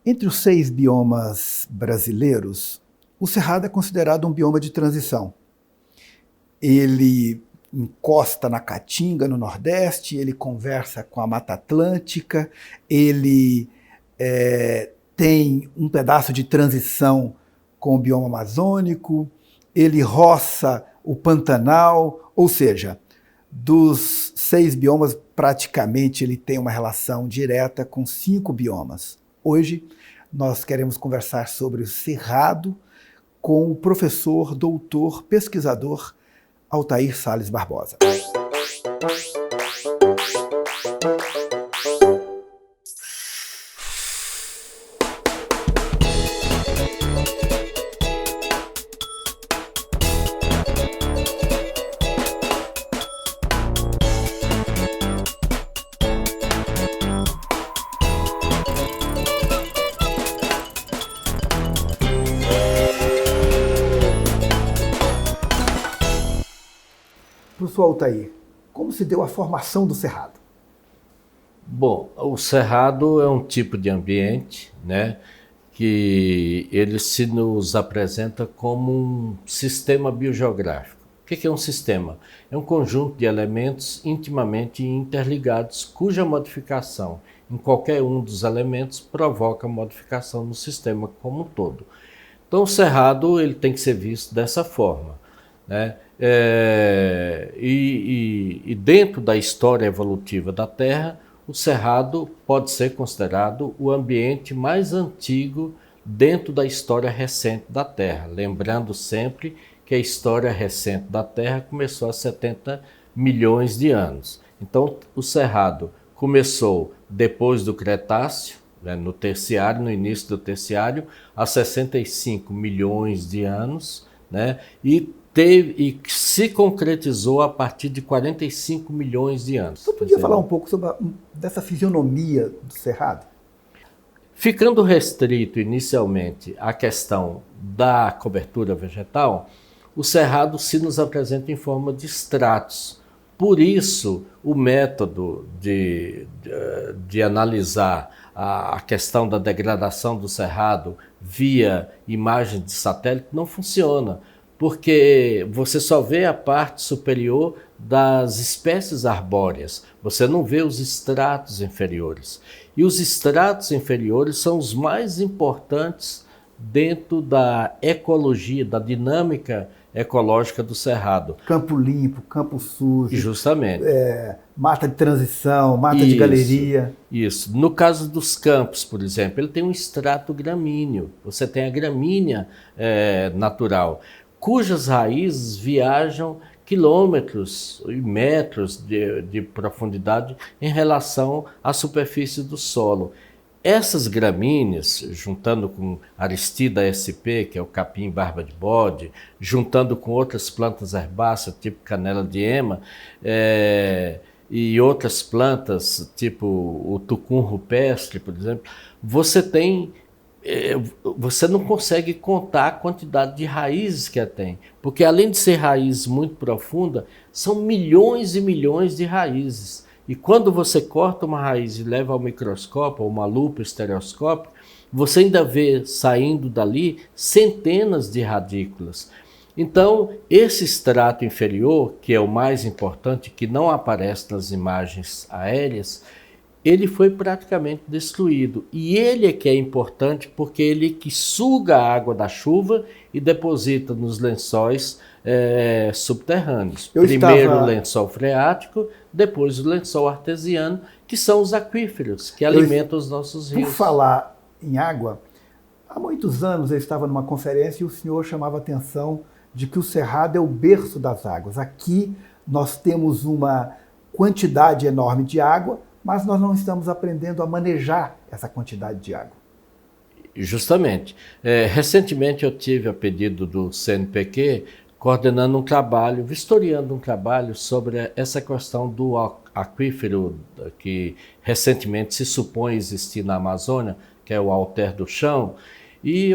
Entre os 6 biomas brasileiros, o Cerrado é considerado um bioma de transição. Ele encosta na Caatinga, no Nordeste, ele conversa com a Mata Atlântica, ele tem um pedaço de transição com o bioma amazônico, ele roça o Pantanal, ou seja, dos 6 biomas, praticamente ele tem uma relação direta com 5 biomas. Hoje nós queremos conversar sobre o Cerrado com o professor, doutor, pesquisador Altair Salles Barbosa. Professor Altair, como se deu a formação do Cerrado? Bom, o Cerrado é um tipo de ambiente, né, que ele se nos apresenta como um sistema biogeográfico. O que é um sistema? É um conjunto de elementos intimamente interligados, cuja modificação em qualquer um dos elementos provoca modificação no sistema como um todo. Então o Cerrado ele tem que ser visto dessa forma, né? E dentro da história evolutiva da Terra, o Cerrado pode ser considerado o ambiente mais antigo dentro da história recente da Terra. Lembrando sempre que a história recente da Terra começou há 70 milhões de anos. Então, o Cerrado começou depois do Cretáceo, né, no Terciário, no início do Terciário, há 65 milhões de anos, né, e se concretizou a partir de 45 milhões de anos. Você podia falar um pouco sobre dessa fisionomia do Cerrado? Ficando restrito inicialmente à questão da cobertura vegetal, o Cerrado se nos apresenta em forma de estratos. Por isso, o método de analisar a questão da degradação do Cerrado via imagem de satélite não funciona, porque você só vê a parte superior das espécies arbóreas, você não vê os estratos inferiores. E os estratos inferiores são os mais importantes dentro da ecologia, da dinâmica ecológica do Cerrado. Campo limpo, campo sujo. Justamente. Mata de transição, mata de galeria. Isso. No caso dos campos, por exemplo, ele tem um extrato gramíneo. Você tem a gramínea natural, cujas raízes viajam quilômetros e metros de profundidade em relação à superfície do solo. Essas gramíneas, juntando com Aristida sp, que é o capim-barba de bode, juntando com outras plantas herbáceas, tipo canela de ema, e outras plantas, tipo o tucum rupestre, por exemplo, você não consegue contar a quantidade de raízes que ela tem, porque além de ser raiz muito profunda, são milhões e milhões de raízes. E quando você corta uma raiz e leva ao microscópio, ou uma lupa estereoscópica, você ainda vê saindo dali centenas de radículas. Então, esse extrato inferior, que é o mais importante, que não aparece nas imagens aéreas, ele foi praticamente destruído. E ele é que é importante porque ele que suga a água da chuva e deposita nos lençóis subterrâneos. Primeiro o lençol freático, depois o lençol artesiano, que são os aquíferos que alimentam os nossos rios. Por falar em água, há muitos anos eu estava numa conferência e o senhor chamava a atenção de que o Cerrado é o berço das águas. Aqui nós temos uma quantidade enorme de água, mas nós não estamos aprendendo a manejar essa quantidade de água. Justamente. Recentemente eu tive, a pedido do CNPq, coordenando um trabalho, vistoriando um trabalho sobre essa questão do aquífero que recentemente se supõe existir na Amazônia, que é o alter do chão, e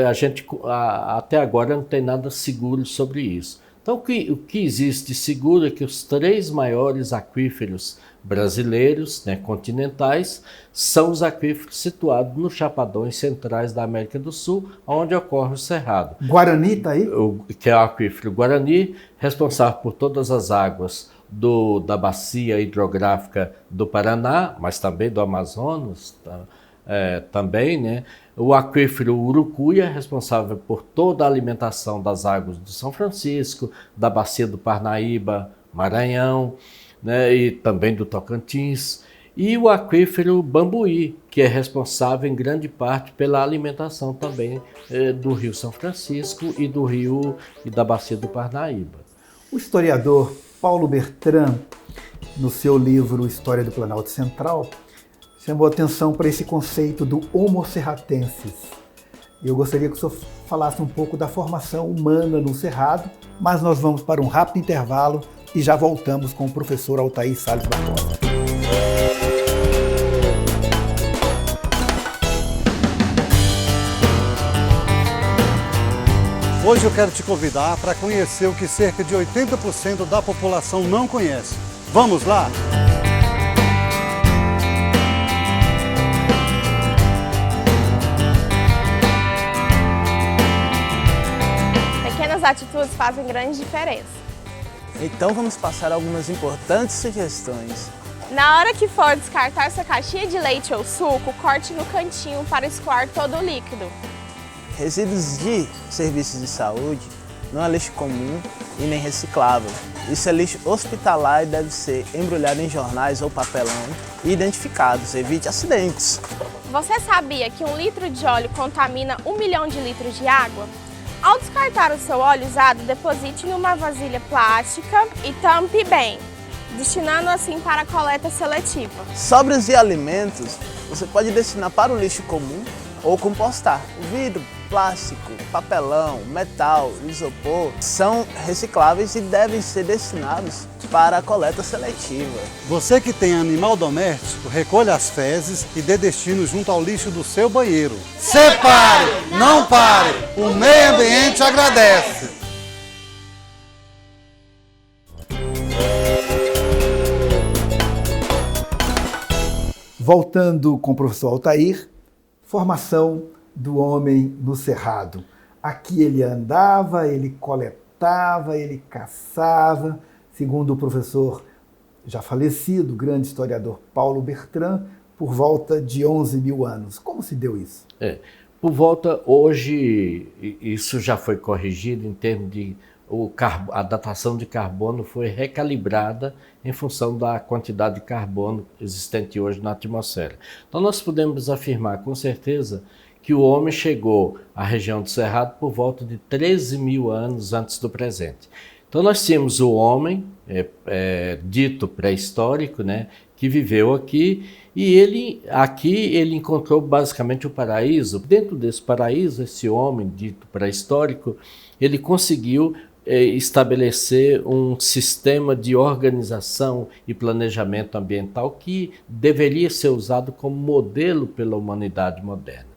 a gente até agora não tem nada seguro sobre isso. Então o que existe de seguro é que os 3 maiores aquíferos brasileiros, né, continentais, são os aquíferos situados nos chapadões centrais da América do Sul, onde ocorre o cerrado. Guarani está aí? Que é o aquífero Guarani, responsável por todas as águas da bacia hidrográfica do Paraná, mas também do Amazonas, também, né? O aquífero Urucuia, responsável por toda a alimentação das águas do São Francisco, da bacia do Parnaíba, Maranhão, né? E também do Tocantins. E o aquífero Bambuí, que é responsável em grande parte pela alimentação também do Rio São Francisco e do rio e da bacia do Parnaíba. O historiador Paulo Bertrand, no seu livro História do Planalto Central, chamou atenção para esse conceito do Homo serratensis. Eu gostaria que o senhor falasse um pouco da formação humana no Cerrado, mas nós vamos para um rápido intervalo e já voltamos com o professor Altair Salles Barbosa. Hoje eu quero te convidar para conhecer o que cerca de 80% da população não conhece. Vamos lá? Pequenas atitudes fazem grande diferença. Então vamos passar algumas importantes sugestões. Na hora que for descartar sua caixinha de leite ou suco, corte no cantinho para escoar todo o líquido. Resíduos de serviços de saúde não é lixo comum e nem reciclável. Isso é lixo hospitalar e deve ser embrulhado em jornais ou papelão e identificados. Evite acidentes. Você sabia que 1 litro de óleo contamina 1 milhão de litros de água? Ao descartar o seu óleo usado, deposite em uma vasilha plástica e tampe bem, destinando assim para a coleta seletiva. Sobras de alimentos você pode destinar para o lixo comum ou compostar. O vidro, plástico, papelão, metal, isopor são recicláveis e devem ser destinados para a coleta seletiva. Você que tem animal doméstico, recolha as fezes e dê destino junto ao lixo do seu banheiro. Separe, não pare, o meio ambiente agradece. Voltando com o professor Altair, formação do homem no Cerrado. Aqui ele andava, ele coletava, ele caçava. Segundo o professor já falecido, grande historiador Paulo Bertrand, por volta de 11 mil anos. Como se deu isso? Por volta, hoje, isso já foi corrigido em termos de a datação de carbono foi recalibrada em função da quantidade de carbono existente hoje na atmosfera. Então nós podemos afirmar com certeza que o homem chegou à região do Cerrado por volta de 13 mil anos antes do presente. Então nós tínhamos o homem, dito pré-histórico, né, que viveu aqui, e ele encontrou basicamente o paraíso. Dentro desse paraíso, esse homem dito pré-histórico, ele conseguiu estabelecer um sistema de organização e planejamento ambiental que deveria ser usado como modelo pela humanidade moderna.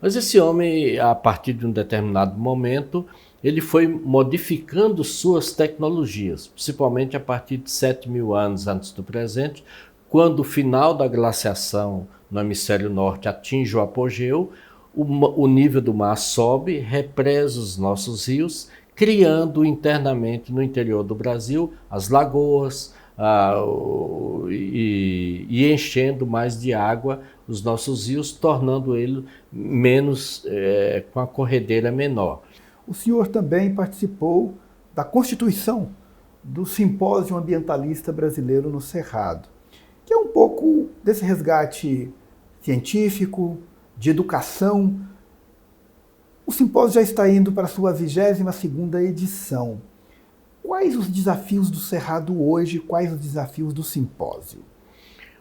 Mas esse homem, a partir de um determinado momento, ele foi modificando suas tecnologias, principalmente a partir de 7 mil anos antes do presente, quando o final da glaciação no hemisfério norte atinge o apogeu, o nível do mar sobe, represa os nossos rios, criando internamente no interior do Brasil as lagoas e enchendo mais de água os nossos rios, tornando ele menos, com a corredeira menor. O senhor também participou da constituição do Simpósio Ambientalista Brasileiro no Cerrado, que é um pouco desse resgate científico, de educação. O simpósio já está indo para a sua 22ª edição. Quais os desafios do Cerrado hoje? Quais os desafios do simpósio?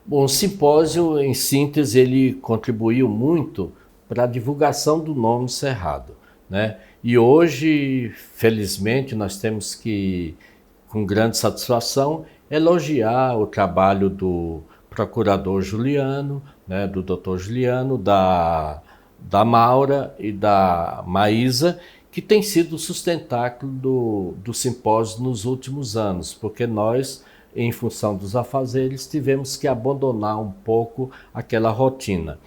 Bom, o simpósio, em síntese, ele contribuiu muito para a divulgação do nome Cerrado, né? E hoje, felizmente, nós temos que, com grande satisfação, elogiar o trabalho do procurador Juliano, né, do doutor Juliano, da Maura e da Maísa, que tem sido o sustentáculo do simpósio nos últimos anos, porque nós em função dos afazeres, tivemos que abandonar um pouco aquela rotina.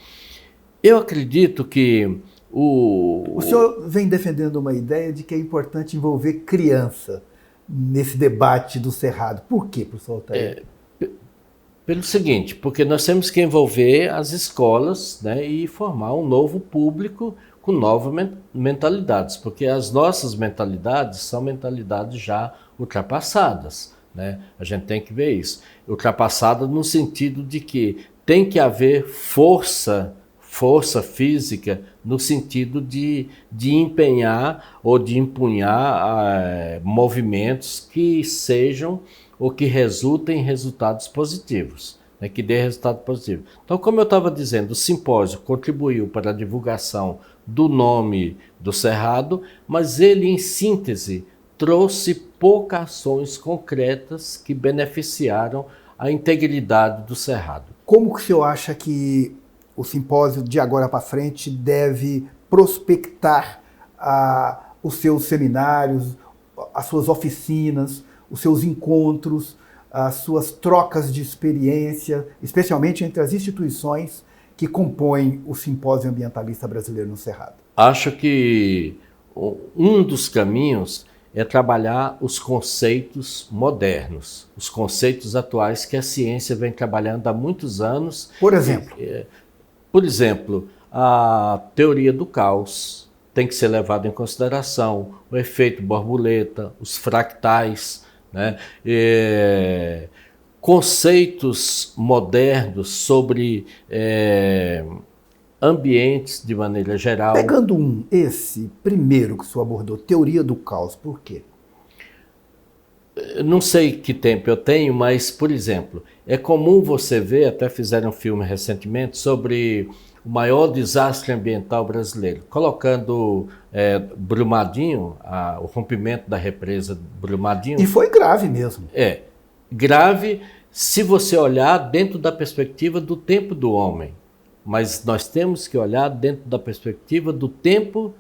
Eu acredito que O senhor vem defendendo uma ideia de que é importante envolver criança nesse debate do Cerrado. Por quê, professor Altair? Pelo seguinte, porque nós temos que envolver as escolas, né, e formar um novo público com novas mentalidades, porque as nossas mentalidades são mentalidades já ultrapassadas, né? A gente tem que ver isso. Ultrapassada no sentido de que tem que haver força física, no sentido de empenhar ou de empunhar movimentos que sejam ou que resultem em resultados positivos, né, que dê resultado positivo. Então, como eu estava dizendo, o simpósio contribuiu para a divulgação do nome do Cerrado, mas ele, em síntese, trouxe poucas ações concretas que beneficiaram a integridade do Cerrado. Como que o senhor acha que o simpósio de agora para frente deve prospectar os seus seminários, as suas oficinas, os seus encontros, as suas trocas de experiência, especialmente entre as instituições que compõem o Simpósio Ambientalista Brasileiro no Cerrado? Acho que um dos caminhos é trabalhar os conceitos modernos, os conceitos atuais que a ciência vem trabalhando há muitos anos. Por exemplo? Por exemplo, a teoria do caos tem que ser levada em consideração, o efeito borboleta, os fractais, né? Conceitos modernos sobre ambientes de maneira geral. Pegando esse primeiro que o senhor abordou, teoria do caos, por quê? Não sei que tempo eu tenho, mas, por exemplo, é comum você ver, até fizeram um filme recentemente, sobre o maior desastre ambiental brasileiro, colocando Brumadinho, o rompimento da represa Brumadinho. E foi grave mesmo. Grave se você olhar dentro da perspectiva do tempo do homem. Mas nós temos que olhar dentro da perspectiva do tempo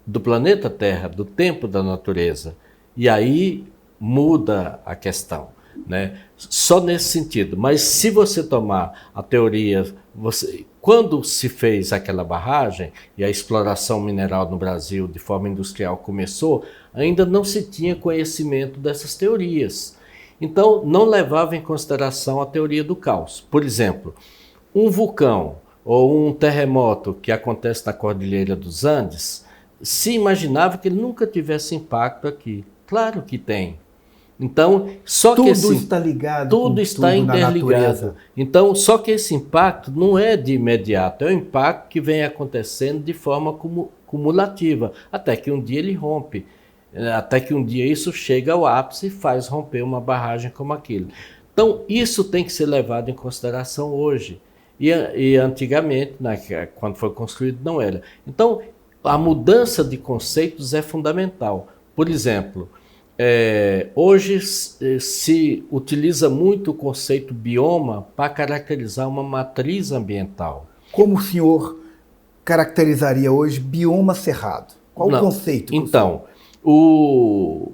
do planeta Terra, do tempo da natureza. E aí muda a questão, né? Só nesse sentido. Mas se você tomar a teoria, quando se fez aquela barragem e a exploração mineral no Brasil de forma industrial começou, ainda não se tinha conhecimento dessas teorias. Então não levava em consideração a teoria do caos. Por exemplo, um vulcão ou um terremoto que acontece na Cordilheira dos Andes, se imaginava que ele nunca tivesse impacto aqui. Claro que tem. Então, só tudo que está ligado, tudo está interligado. Então, só que esse impacto não é de imediato, é um impacto que vem acontecendo de forma cumulativa, até que um dia ele rompe, até que um dia isso chega ao ápice e faz romper uma barragem como aquilo. Então, isso tem que ser levado em consideração hoje. E antigamente, quando foi construído, não era. Então, a mudança de conceitos é fundamental. Por exemplo, hoje se utiliza muito o conceito bioma para caracterizar uma matriz ambiental. Como o senhor caracterizaria hoje bioma cerrado? Qual o conceito? Então, o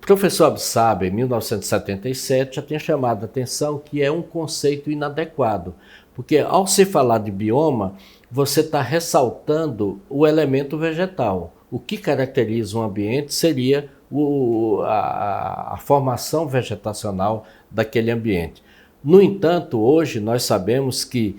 professor Absabe, em 1977, já tinha chamado a atenção que é um conceito inadequado, porque ao se falar de bioma, você está ressaltando o elemento vegetal. O que caracteriza um ambiente seria a formação vegetacional daquele ambiente. No entanto, hoje nós sabemos que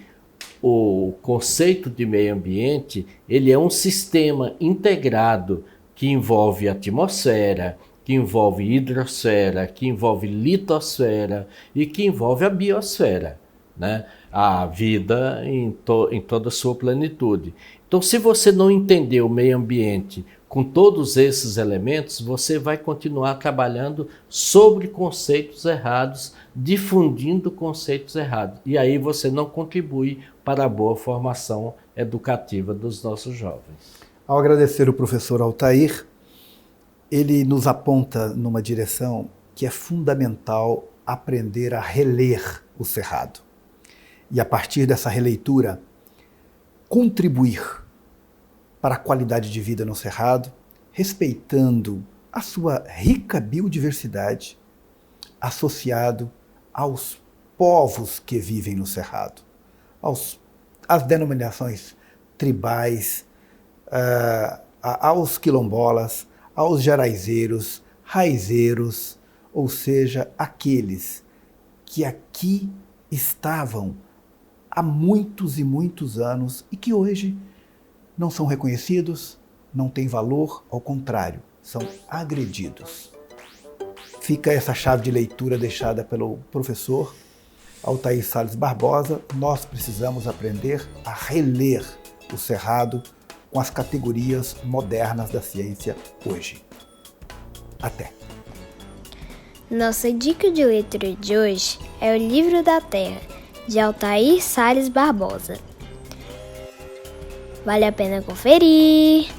o conceito de meio ambiente ele é um sistema integrado que envolve a atmosfera, que envolve hidrosfera, que envolve litosfera e que envolve a biosfera, né? A vida em toda a sua plenitude. Então, se você não entender o meio ambiente com todos esses elementos, você vai continuar trabalhando sobre conceitos errados, difundindo conceitos errados. E aí você não contribui para a boa formação educativa dos nossos jovens. Ao agradecer o professor Altair, ele nos aponta numa direção que é fundamental aprender a reler o Cerrado. E a partir dessa releitura, contribuir para a qualidade de vida no Cerrado, respeitando a sua rica biodiversidade, associado aos povos que vivem no Cerrado, às denominações tribais, aos quilombolas, aos jaraizeiros, raizeiros, ou seja, aqueles que aqui estavam há muitos e muitos anos e que hoje não são reconhecidos, não têm valor, ao contrário, são agredidos. Fica essa chave de leitura deixada pelo professor Altair Salles Barbosa. Nós precisamos aprender a reler o Cerrado com as categorias modernas da ciência hoje. Até! Nossa dica de leitura de hoje é O Livro da Terra, de Altair Salles Barbosa. Vale a pena conferir!